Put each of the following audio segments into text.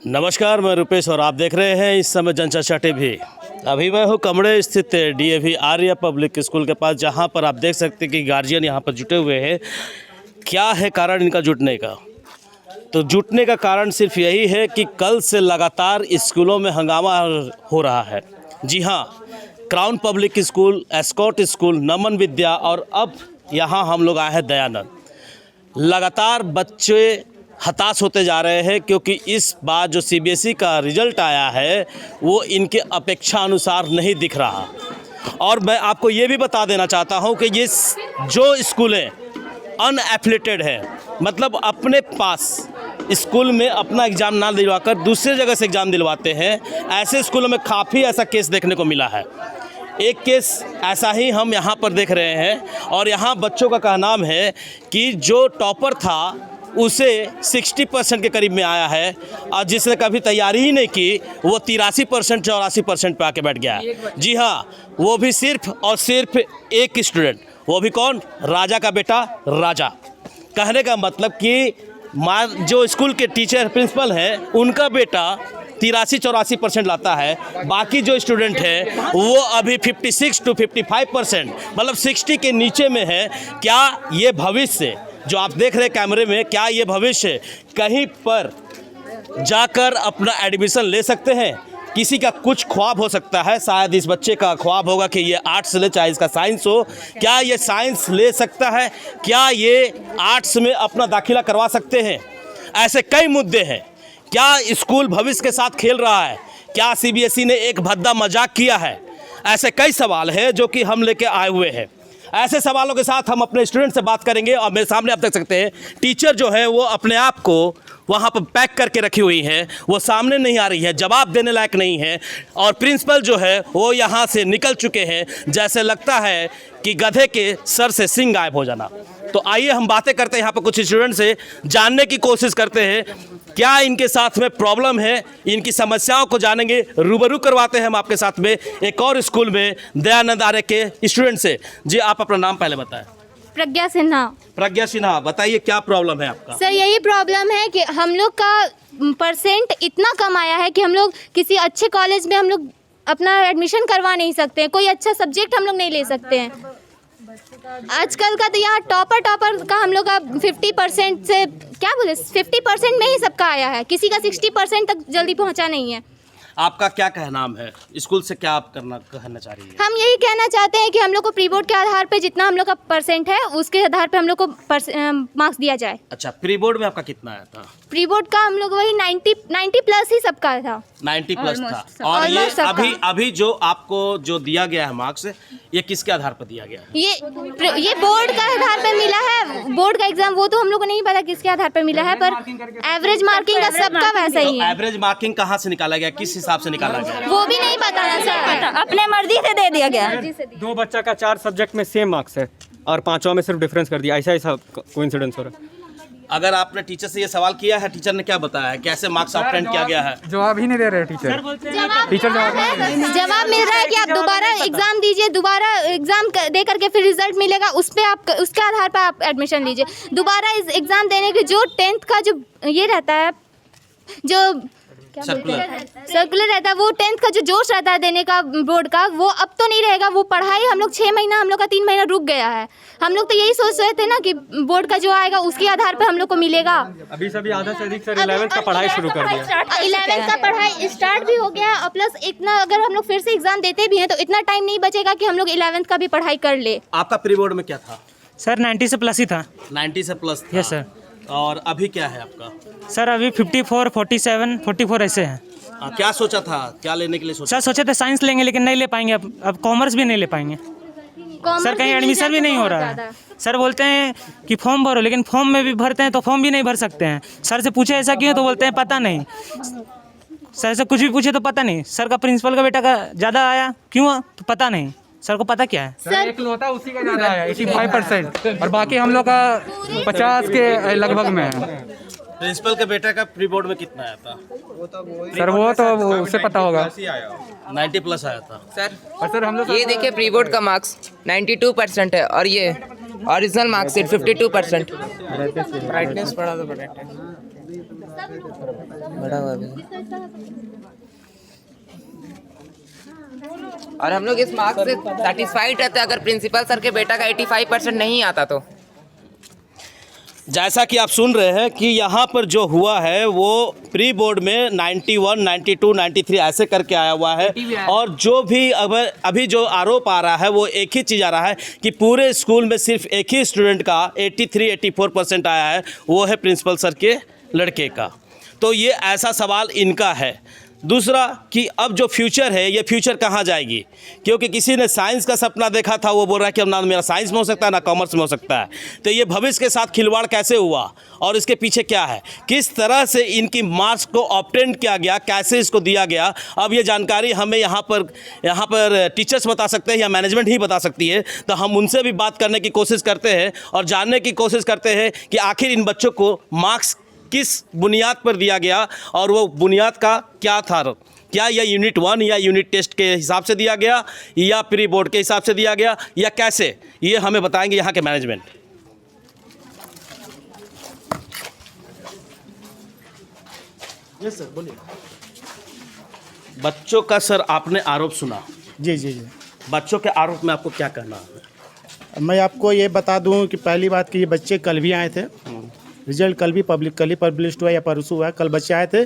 नमस्कार, मैं रुपेश और आप देख रहे हैं इस समय जनचर्चा टीवी। अभी मैं हूँ कमरे स्थित डीएवी आर्य पब्लिक स्कूल के पास, जहाँ पर आप देख सकते हैं कि गार्जियन यहाँ पर जुटे हुए हैं। क्या है कारण इनका जुटने का? तो जुटने का कारण सिर्फ यही है कि कल से लगातार स्कूलों में हंगामा हो रहा है। जी हाँ, Crown Public School, Ascot School, Naman Vidya और अब यहाँ हम लोग आए हैं दयानंद। लगातार बच्चे हताश होते जा रहे हैं क्योंकि इस बार जो सीबीएसई का रिजल्ट आया है वो इनके अपेक्षा अनुसार नहीं दिख रहा। और मैं आपको ये भी बता देना चाहता हूँ कि ये जो स्कूलें अनएफिलेटेड है, मतलब अपने पास स्कूल में अपना एग्ज़ाम ना दिलवाकर दूसरे जगह से एग्ज़ाम दिलवाते हैं, ऐसे स्कूलों में काफ़ी ऐसा केस देखने को मिला है। एक केस ऐसा ही हम यहाँ पर देख रहे हैं और यहाँ बच्चों का कहना है कि जो टॉपर था उसे 60% के करीब में आया है और जिसने कभी तैयारी ही नहीं की वो 83% 84% पे आके बैठ गया है। जी हाँ, वो भी सिर्फ और सिर्फ एक स्टूडेंट, वो भी कौन? राजा का बेटा राजा। कहने का मतलब कि जो स्कूल के टीचर प्रिंसिपल हैं उनका बेटा 83-84% लाता है, बाकी जो स्टूडेंट है वो अभी 56 to 55%, मतलब 60 के नीचे में है। क्या ये भविष्य जो आप देख रहे हैं कैमरे में, क्या ये भविष्य कहीं पर जाकर अपना एडमिशन ले सकते हैं? किसी का कुछ ख्वाब हो सकता है, शायद इस बच्चे का ख्वाब होगा कि ये आर्ट्स ले, चाहे इसका साइंस हो। क्या ये साइंस ले सकता है? क्या ये आर्ट्स में अपना दाखिला करवा सकते हैं? ऐसे कई मुद्दे हैं। क्या स्कूल भविष्य के साथ खेल रहा है? क्या सीबीएसई ने एक भद्दा मजाक किया है? ऐसे कई सवाल हैं जो कि हम लेके आए हुए हैं। ऐसे सवालों के साथ हम अपने स्टूडेंट से बात करेंगे और मेरे सामने आप देख सकते हैं टीचर जो है वो अपने आप को वहाँ पर पैक करके रखी हुई है, वो सामने नहीं आ रही है, जवाब देने लायक नहीं है। और प्रिंसिपल जो है वो यहाँ से निकल चुके हैं, जैसे लगता है कि गधे के सर से सींग गायब हो जाना। तो आइए हम बातें करते हैं यहाँ पर कुछ स्टूडेंट से, जानने की कोशिश करते हैं क्या इनके साथ में प्रॉब्लम है, इनकी समस्याओं को जानेंगे। रूबरू करवाते हैं हम आपके साथ में एक और स्कूल में दयानंद आर्य के स्टूडेंट से। जी, आप अपना नाम पहले बताएं। प्रज्ञा सिन्हा। प्रज्ञा सिन्हा, बताइए क्या प्रॉब्लम है आपका? सर, यही प्रॉब्लम है कि हम लोग का परसेंट इतना कम आया है कि हम लोग किसी अच्छे कॉलेज में हम लोग अपना एडमिशन करवा नहीं सकते हैं, कोई अच्छा सब्जेक्ट हम लोग नहीं ले सकते हैं। आजकल का तो यहाँ टॉपर का हम लोग का 50% से क्या बोले 50% में ही सबका आया है, किसी का 60% तक जल्दी पहुँचा नहीं है। आपका क्या कहना है? स्कूल से क्या आप कहना चाह रही है? हम यही कहना चाहते हैं कि हम लोग को प्री बोर्ड के आधार पे जितना हम लोग का परसेंट है उसके आधार पे हम लोग को मार्क्स दिया जाए। अच्छा, प्री बोर्ड में आपका कितना आया था? प्री बोर्ड का हम लोग वही 90 प्लस ही सबका था। 90 प्लस था। और ये अभी जो आपको जो दिया गया है मार्क्स, ये किसके आधार पर दिया गया है? ये बोर्ड का आधार पर मिला है, बोर्ड का एग्जाम, वो तो हम लोग को नहीं पता किसके आधार पर मिला है, पर एवरेज मार्किंग का सबका वैसा ही है। एवरेज मार्किंग कहाँ से निकाला गया, किस हिसाब से निकाला गया, वो भी नहीं पता ना सर, अपने मर्जी से दे दिया गया। दो बच्चा का 4 सब्जेक्ट में सेम मार्क्स है और 5वां में सिर्फ डिफरेंस कर दिया। ऐसा कोइंसिडेंस हो रहा है। अगर आपने टीचर से ये सवाल किया है, टीचर ने क्या बताया है, कैसे मार्क्स ऑब्टेन किया गया है? जवाब ही नहीं दे रहे टीचर। जवाब मिल रहा है कि आप दोबारा एग्जाम दीजिए, दोबारा एग्जाम दे करके फिर रिजल्ट मिलेगा, उस पे आप उसके आधार पर आप एडमिशन लीजिए। दोबारा इस एग्जाम देने के जो 10th का जो ये रहता है, जो सर्कुलर रहता है, वो 10th का जो जोश रहता है देने का बोर्ड का, वो अब तो नहीं रहेगा। वो पढ़ाई हम लोग 6 महीना, हम लोग का 3 महीना रुक गया है। हम लोग तो यही सोच रहे थे ना कि बोर्ड का जो आएगा उसके आधार पर हम लोग को मिलेगा। अभी सभी आधा से अधिक सर 11th का पढ़ाई शुरू कर दिया। 11th का पढ़ाई स्टार्ट भी हो गया और प्लस इतना अगर हम लोग फिर से एग्जाम देते भी हैं तो इतना टाइम नहीं बचेगा कि हम लोग 11th का भी पढ़ाई कर ले। आपका प्री बोर्ड में क्या था? सर 90 से प्लस ही था। 90 से प्लस था। Yes sir. और अभी क्या है आपका? सर अभी 54, 47, 44 ऐसे हैं। क्या सोचा था, क्या लेने के लिए सोचा? सर सोचे थे साइंस लेंगे लेकिन नहीं ले पाएंगे, अब कॉमर्स भी नहीं ले पाएंगे। सर कहीं एडमिशन भी नहीं हो रहा है। सर बोलते हैं कि फॉर्म भरो, लेकिन फॉर्म में भी भरते हैं तो फॉर्म भी नहीं भर सकते हैं। सर से पूछे ऐसा क्यों, तो बोलते हैं पता नहीं। सर से कुछ भी पूछे तो पता नहीं। सर का प्रिंसिपल का बेटा का ज़्यादा आया, क्यों तो पता नहीं। सर को पता क्या है? सर इकलौता उसी का ज़्यादा है 85% और बाकी हम लोग का 50 के लगभग में है। प्रिंसिपल के बेटे का प्री बोर्ड में कितना आया था? सर वो तो उसे पता होगा। 90 प्लस आया था सर। और सर हम लोग ये देखिए प्री बोर्ड का मार्क्स 92% है और ये ओरिजिनल मार्क्स 52%। ब्राइटनेस बढ़ा दो। बड़ा हुआ भी। और हम लोग इस मार्क्स से सेटिस्फाइड रहते हैं अगर प्रिंसिपल सर के बेटा का 85% नहीं आता तो। जैसा कि आप सुन रहे हैं कि यहाँ पर जो हुआ है वो प्री बोर्ड में 91, 92, 93 ऐसे करके आया हुआ है। और जो भी अभी जो आरोप आ रहा है वो एक ही चीज़ आ रहा है कि पूरे स्कूल में सिर्फ एक ही स्टूडेंट का 83-84% आया है, वो है प्रिंसिपल सर के लड़के का। तो ये ऐसा सवाल इनका है। दूसरा कि अब जो फ्यूचर है ये फ्यूचर कहाँ जाएगी, क्योंकि किसी ने साइंस का सपना देखा था, वो बोल रहा है कि अब ना मेरा साइंस में हो सकता है ना कॉमर्स में हो सकता है। तो ये भविष्य के साथ खिलवाड़ कैसे हुआ और इसके पीछे क्या है, किस तरह से इनकी मार्क्स को ऑब्टेन किया गया, कैसे इसको दिया गया, अब ये जानकारी हमें यहाँ पर टीचर्स बता सकते हैं या मैनेजमेंट ही बता सकती है। तो हम उनसे भी बात करने की कोशिश करते हैं और जानने की कोशिश करते हैं कि आखिर इन बच्चों को मार्क्स किस बुनियाद पर दिया गया और वो बुनियाद का क्या था। क्या यह यूनिट 1 या यूनिट टेस्ट के हिसाब से दिया गया या प्री बोर्ड के हिसाब से दिया गया या कैसे, ये हमें बताएंगे यहाँ के मैनेजमेंट। यस सर, बोलिए। बच्चों का सर आपने आरोप सुना। जी जी जी, बच्चों के आरोप में आपको क्या कहना है? मैं आपको ये बता दूं कि पहली बात कि ये बच्चे कल भी आए थे, रिजल्ट कल ही पब्लिश हुआ या परसों हुआ। कल बच्चे आए थे,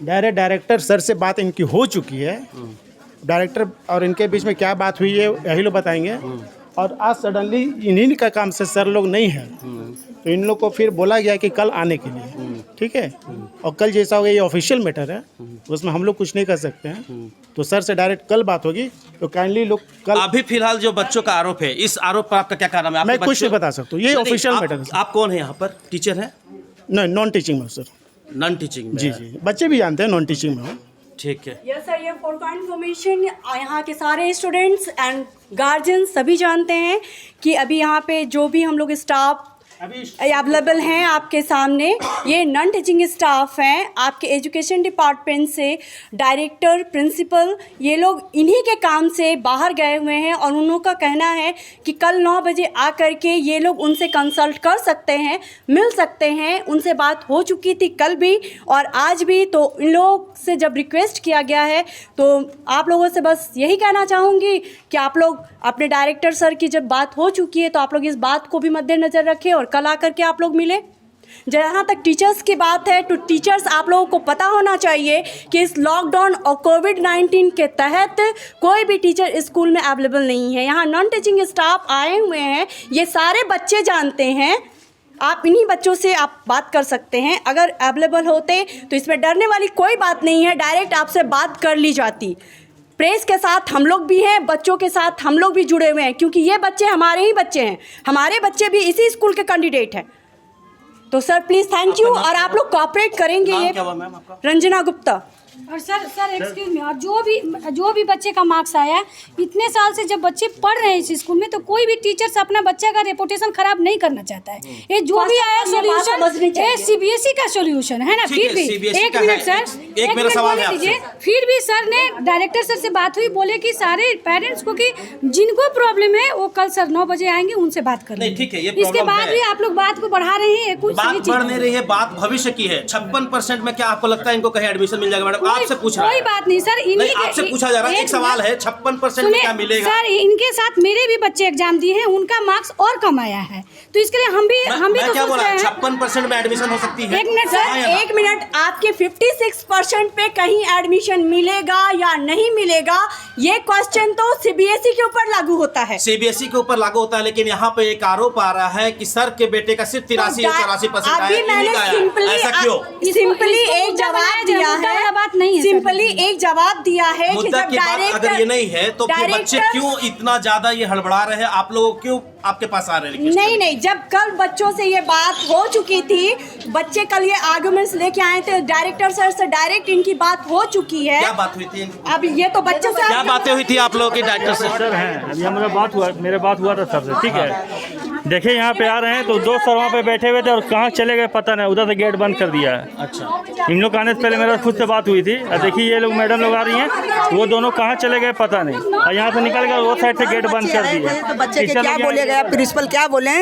डायरेक्टर सर से बात इनकी हो चुकी है। डायरेक्टर और इनके बीच में क्या बात हुई है यही लोग बताएंगे। और आज सडनली इन्हीं का काम से सर लोग नहीं है, तो इन लोग को फिर बोला गया कि कल आने के लिए, ठीक है। और कल जैसा होगा ये ऑफिशियल मैटर है, उसमें हम लोग कुछ नहीं कर सकते हैं। तो सर से डायरेक्ट कल बात होगी, तो काइंडली लोग कल। अभी फिलहाल जो बच्चों का आरोप है, इस आरोप पर आपका क्या कारण है? मैं कुछ नहीं बता सकता, ये ऑफिशियल मैटर है। आप कौन है यहाँ पर? टीचर है? नहीं, नॉन टीचिंग में सर। नॉन टीचिंग में? जी जी, बच्चे भी जानते हैं नॉन टीचिंग में हो। ठीक है। यस सर, ये फॉर का इन्फॉर्मेशन यहाँ के सारे स्टूडेंट्स एंड गार्जियन सभी जानते हैं कि अभी यहाँ पे जो भी हम लोग स्टाफ अवेलेबल हैं आपके सामने, ये नॉन टीचिंग स्टाफ हैं। आपके एजुकेशन डिपार्टमेंट से डायरेक्टर, प्रिंसिपल, ये लोग इन्हीं के काम से बाहर गए हुए हैं और उन लोगों का कहना है कि कल 9 बजे आकर के ये लोग उनसे कंसल्ट कर सकते हैं, मिल सकते हैं। उनसे बात हो चुकी थी कल भी और आज भी। तो इन लोग से जब रिक्वेस्ट किया गया है तो आप लोगों से बस यही कहना चाहूँगी कि आप लोग अपने डायरेक्टर सर की जब बात हो चुकी है तो आप लोग इस बात को भी मद्देनज़र रखें और कल आकर के आप लोग मिले। जहाँ तक टीचर्स की बात है तो टीचर्स आप लोगों को पता होना चाहिए कि इस लॉकडाउन और कोविड-19 के तहत कोई भी टीचर स्कूल में अवेलेबल नहीं है। यहाँ नॉन टीचिंग स्टाफ आए हुए हैं, ये सारे बच्चे जानते हैं। आप इन्हीं बच्चों से आप बात कर सकते हैं। अगर अवेलेबल होते तो इसमें डरने वाली कोई बात नहीं है, डायरेक्ट आपसे बात कर ली जाती। प्रेस के साथ हम लोग भी हैं, बच्चों के साथ हम लोग भी जुड़े हुए हैं, क्योंकि ये बच्चे हमारे ही बच्चे हैं, हमारे बच्चे भी इसी स्कूल के कैंडिडेट हैं। तो सर प्लीज़ थैंक यू, और आप लोग कोऑपरेट करेंगे। ये क्या हुआ मैम आपका? रंजना गुप्ता। और सर एक्सक्यूज मी, और जो भी बच्चे का मार्क्स आया, इतने साल से जब बच्चे पढ़ रहे हैं इस स्कूल में, तो कोई भी टीचर अपना बच्चा का रेपुटेशन खराब नहीं करना चाहता है। ये जो भी आया सोल्यूशन, ये सीबीएसई का सोल्यूशन है ना। फिर भी एक मिनट सर, एक मिनट बोलने दीजिए। फिर भी सर ने डायरेक्टर सर से बात हुई, बोले कि सारे पेरेंट्स को कि जिनको प्रॉब्लम है वो कल सर 9 बजे आएंगे, उनसे बात कर लेंगे। ठीक है, ये इसके बाद भी आप लोग बात को बढ़ा रहे हैं, कुछ बात बढ़ नहीं रही है, बात भविष्य की है। 56% में क्या आपको लगता है इनको कहीं एडमिशन मिल जाएगा? मैडम आपसे पूछ रहा है। कोई बात नहीं सर, आपसे पूछा जा रहा है, एक सवाल है 56% में क्या मिलेगा? सर इनके साथ मेरे भी बच्चे एग्जाम दिए हैं, उनका मार्क्स और कम आया है, तो इसके लिए हम भी तो क्या सोच बोला? रहे हैं 56% में एडमिशन हो सकती है। एक मिनट सर, एक मिनट, आपके 56% पे कहीं एडमिशन मिलेगा या नहीं मिलेगा, ये क्वेश्चन तो सीबीएसई के ऊपर लागू होता है। सीबीएसई के ऊपर लागू होता है, लेकिन यहाँ पे एक आरोप आ रहा है कि सर के बेटे का सिर्फ 83 या 84% आया है। ऐसा क्यों? सिंपली एक जवाब दिया है, बात नहीं है, सिंपली एक जवाब दिया है कि मुद्दा जब की बात अगर ये नहीं है तो फिर बच्चे डायरेक्टर क्यों इतना ज्यादा ये हड़बड़ा रहे हैं? आप लोग क्यों आपके पास आ रहे हैं? नहीं, जब कल बच्चों से ये बात हो चुकी थी, बच्चे कल ये आर्गुमेंट्स लेके आए थे, डायरेक्टर सर से डायरेक्ट इनकी बात हो चुकी है। क्या बात हुई थी? अब ये तो बच्चों से क्या बातें हुई थी आप लोगों की डायरेक्टर से? सर हैं, अभी हमारा बात हुआ था सर से, ठीक है। देखिए यहाँ पे आ रहे हैं तो 2 सर वहाँ पे बैठे हुए थे और कहाँ चले गए पता नहीं, उधर से गेट बंद कर दिया है। अच्छा, इन लोग आने से पहले मेरा खुद से बात हुई थी। और देखिए ये लोग मैडम लोग आ रही हैं, वो दोनों कहाँ चले गए पता नहीं, और यहाँ से निकल गए वो साइड से गेट बंद कर दिया। तो बच्चे के क्या बोले गए, प्रिंसिपल क्या बोले?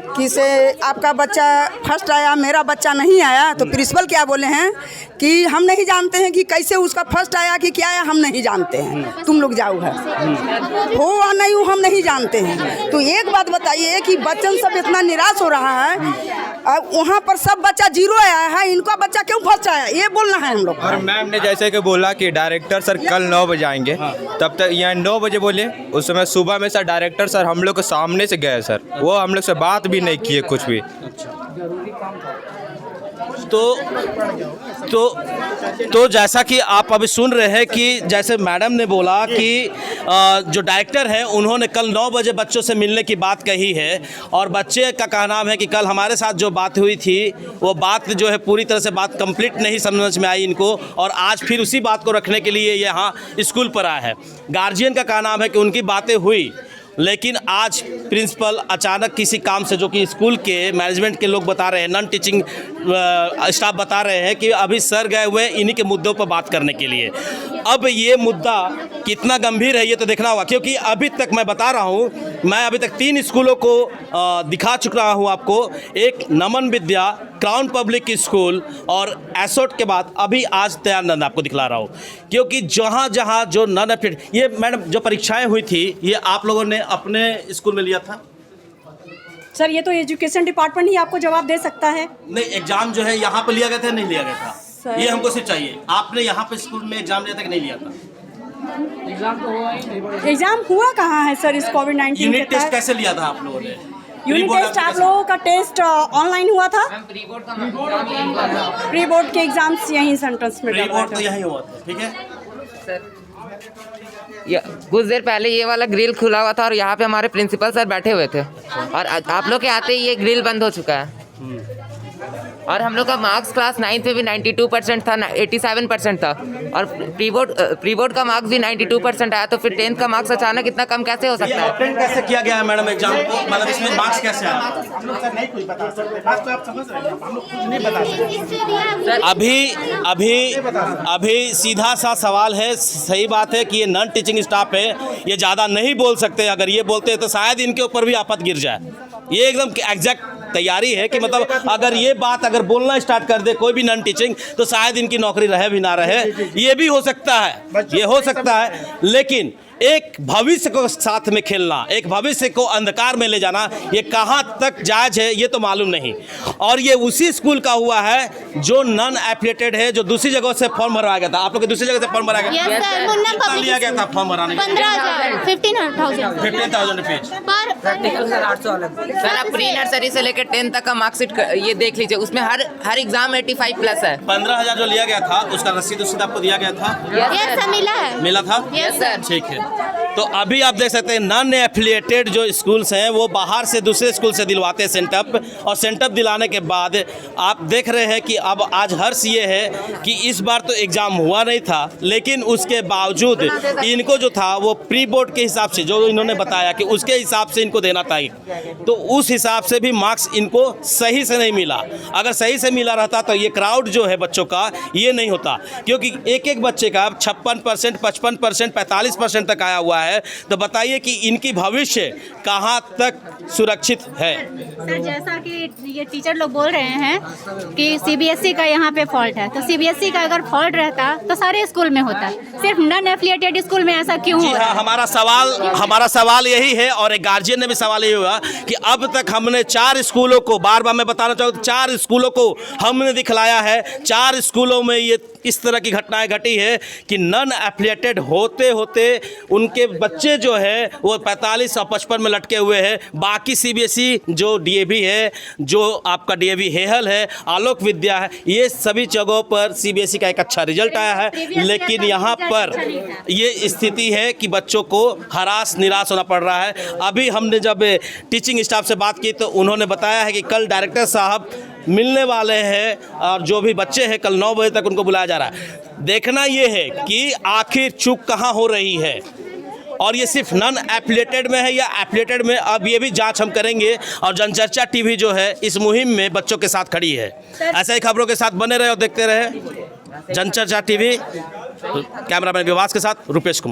कि से आपका बच्चा फर्स्ट आया, मेरा बच्चा नहीं आया, तो प्रिंसिपल क्या बोले हैं कि हम नहीं जानते हैं कि कैसे उसका फर्स्ट आया कि क्या आया, हम नहीं जानते हैं, तुम लोग जाओ घर हो या नहीं हो हम नहीं जानते हैं। तो एक बात बताइए कि बच्चन सब इतना निराश हो रहा है, अब वहाँ पर सब बच्चा जीरो आया है, इनका बच्चा क्यों फर्स्ट आया, ये बोलना है हम लोग। और मैम ने जैसे कि बोला कि डायरेक्टर सर कल 9 बजे आएंगे, तब तक यहाँ 9 बजे बोले, उस समय सुबह में सर डायरेक्टर सर हम लोग के सामने से गए सर, वो हम लोग से बात भी नहीं किए कुछ भी। तो जैसा कि आप अभी सुन रहे हैं कि जैसे मैडम ने बोला कि जो डायरेक्टर हैं उन्होंने कल 9 बजे बच्चों से मिलने की बात कही है, और बच्चे का कहना है कि कल हमारे साथ जो बात हुई थी वो बात जो है पूरी तरह से बात कंप्लीट नहीं समझ में आई इनको, और आज फिर उसी बात को रखने के लिए यहाँ स्कूल पर आया है। गार्जियन का कहना है कि उनकी बातें हुई, लेकिन आज प्रिंसिपल अचानक किसी काम से, जो कि स्कूल के मैनेजमेंट के लोग बता रहे हैं, नॉन टीचिंग स्टाफ बता रहे हैं कि अभी सर गए हुए इन्हीं के मुद्दों पर बात करने के लिए। अब ये मुद्दा कितना गंभीर है ये तो देखना होगा, क्योंकि अभी तक मैं बता रहा हूँ, मैं अभी तक 3 स्कूलों को दिखा चुका हूँ आपको। एक नमन विद्या, क्राउन पब्लिक स्कूल और एसोट के बाद अभी आज दयानंद आपको दिखला रहा हूँ, क्योंकि जहाँ जहाँ जो नॉन एफिलिएटेड, ये मैडम जो परीक्षाएं हुई थी ये आप लोगों ने अपने स्कूल में लिया था? सर ये तो एजुकेशन डिपार्टमेंट ही आपको जवाब दे सकता है। नहीं, एग्जाम जो है यहाँ पे लिया गया था नहीं लिया गया था, ये हमको सिर्फ चाहिए। आपने यहाँ पे स्कूल में एग्जाम लिया था कि नहीं लिया था? एग्जाम हुआ कहाँ है सर इस कोविड-19 के यूनिट टेस्ट कैसे लिया था आप लोगों ने? यूनिट टेस्ट आप लोगों का टेस्ट ऑनलाइन हुआ था? प्री बोर्ड के एग्जाम्स यहीं सेंटर्स में प्री बोर्ड तो यहीं हुआ था, ठीक है सर। कुछ देर पहले ये वाला ग्रिल खुला हुआ था और यहाँ पे हमारे प्रिंसिपल सर बैठे हुए थे, और आप लोग के आते ही ये ग्रिल बंद हो चुका है। और हम लोग का मार्क्स क्लास 9th में भी 92% था, 87% था, और प्री बोर्ड का मार्क्स भी 92% आया, तो फिर 10th का मार्क्स अचानक इतना कम कैसे हो सकता है? अटेंड कैसे किया गया है मैडम एग्जाम को, मतलब इसमें मार्क्स कैसे आया? नहीं कुछ बता सकते, बात तो आप समझ रहे हैं, हम लोग कुछ नहीं बता सकते। अभी सीधा सा सवाल है, सही बात है कि ये नॉन टीचिंग स्टाफ है, ये ज़्यादा नहीं बोल सकते, अगर ये बोलते तो शायद इनके ऊपर भी आफत गिर जाए। ये एकदम एग्जैक्ट तैयारी है कि मतलब अगर ये बात अगर बोलना स्टार्ट कर दे कोई भी नॉन टीचिंग, तो शायद इनकी नौकरी रहे भी ना रहे, ये भी हो सकता है, ये हो सकता है। लेकिन एक भविष्य को साथ में खेलना, एक भविष्य को अंधकार में ले जाना, ये कहाँ तक जायज़ है ये तो मालूम नहीं। और ये उसी स्कूल का हुआ है जो नॉन एफिलिएटेड है, जो दूसरी जगह से फॉर्म भरवाया गया था। आप लोग के दूसरी जगह से फॉर्म भराया गया? कितना लिया गया था फॉर्म भराने? 15,000 रुपीज। सर आप प्री नर्सरी से लेकर 10th तक का मार्कशीट ये देख लीजिए, उसमें हर एग्जाम 85+ है। 15,000 जो लिया गया था उसका रसीद आपको दिया गया था? मिला था? Yes sir. ठीक है, तो अभी आप देख सकते हैं नॉन एफिलिएटेड जो स्कूल्स हैं वो बाहर से दूसरे स्कूल से दिलवाते हैं सेंटअप, और सेंटअप दिलाने के बाद आप देख रहे हैं कि अब आज हर्ष ये है कि इस बार तो एग्ज़ाम हुआ नहीं था, लेकिन उसके बावजूद इनको जो था वो प्री बोर्ड के हिसाब से जो इन्होंने बताया कि उसके हिसाब से इनको देना था, तो उस हिसाब से भी मार्क्स इनको सही से नहीं मिला। अगर सही से मिला रहता तो ये क्राउड जो है बच्चों का ये नहीं होता, क्योंकि एक बच्चे का 56%, 55%, 45% तक आया हुआ है, तो बताइए कि इनकी भविष्य कहाँ तक सुरक्षित है? सर जैसा कि ये टीचर लोग बोल रहे हैं कि सीबीएसई का यहाँ पे फॉल्ट है, तो सीबीएसई का अगर फॉल्ट रहता तो सारे स्कूल में होता, सिर्फ नॉन एफिलिएटेड स्कूल में ऐसा क्यों हो रहा है? हमारा सवाल यही है, और एक गार्जियन ने भी सवाल यही हुआ कि अब तक हमने 4 स्कूलों को, बार बार मैं बताना चाहूँ 4 स्कूलों को हमने दिखलाया है, 4 स्कूलों में ये इस तरह की घटनाएं घटी है कि नॉन एफिलिएटेड होते होते उनके बच्चे जो है वो 45 और 55 में लटके हुए हैं। बाकी सीबीएसई जो डीएवी है, जो आपका डीएवी हेहल है, आलोक विद्या है, ये सभी जगहों पर सीबीएसई का एक अच्छा रिजल्ट आया है, लेकिन यहाँ पर ये स्थिति है कि बच्चों को निराश होना पड़ रहा है। अभी हमने जब टीचिंग स्टाफ से बात की तो उन्होंने बताया है कि कल डायरेक्टर साहब मिलने वाले हैं, और जो भी बच्चे हैं कल 9 बजे तक उनको बुलाया जा रहा है। देखना ये है कि आखिर चूक कहाँ हो रही है, और ये सिर्फ नॉन एफिलिएटेड में है या एफिलिएटेड में, अब ये भी जांच हम करेंगे। और जनचर्चा टीवी जो है इस मुहिम में बच्चों के साथ खड़ी है। ऐसे ही खबरों के साथ बने रहे और देखते रहे जनचर्चा टीवी। कैमरामैन विवास के साथ रुपेश कुमार।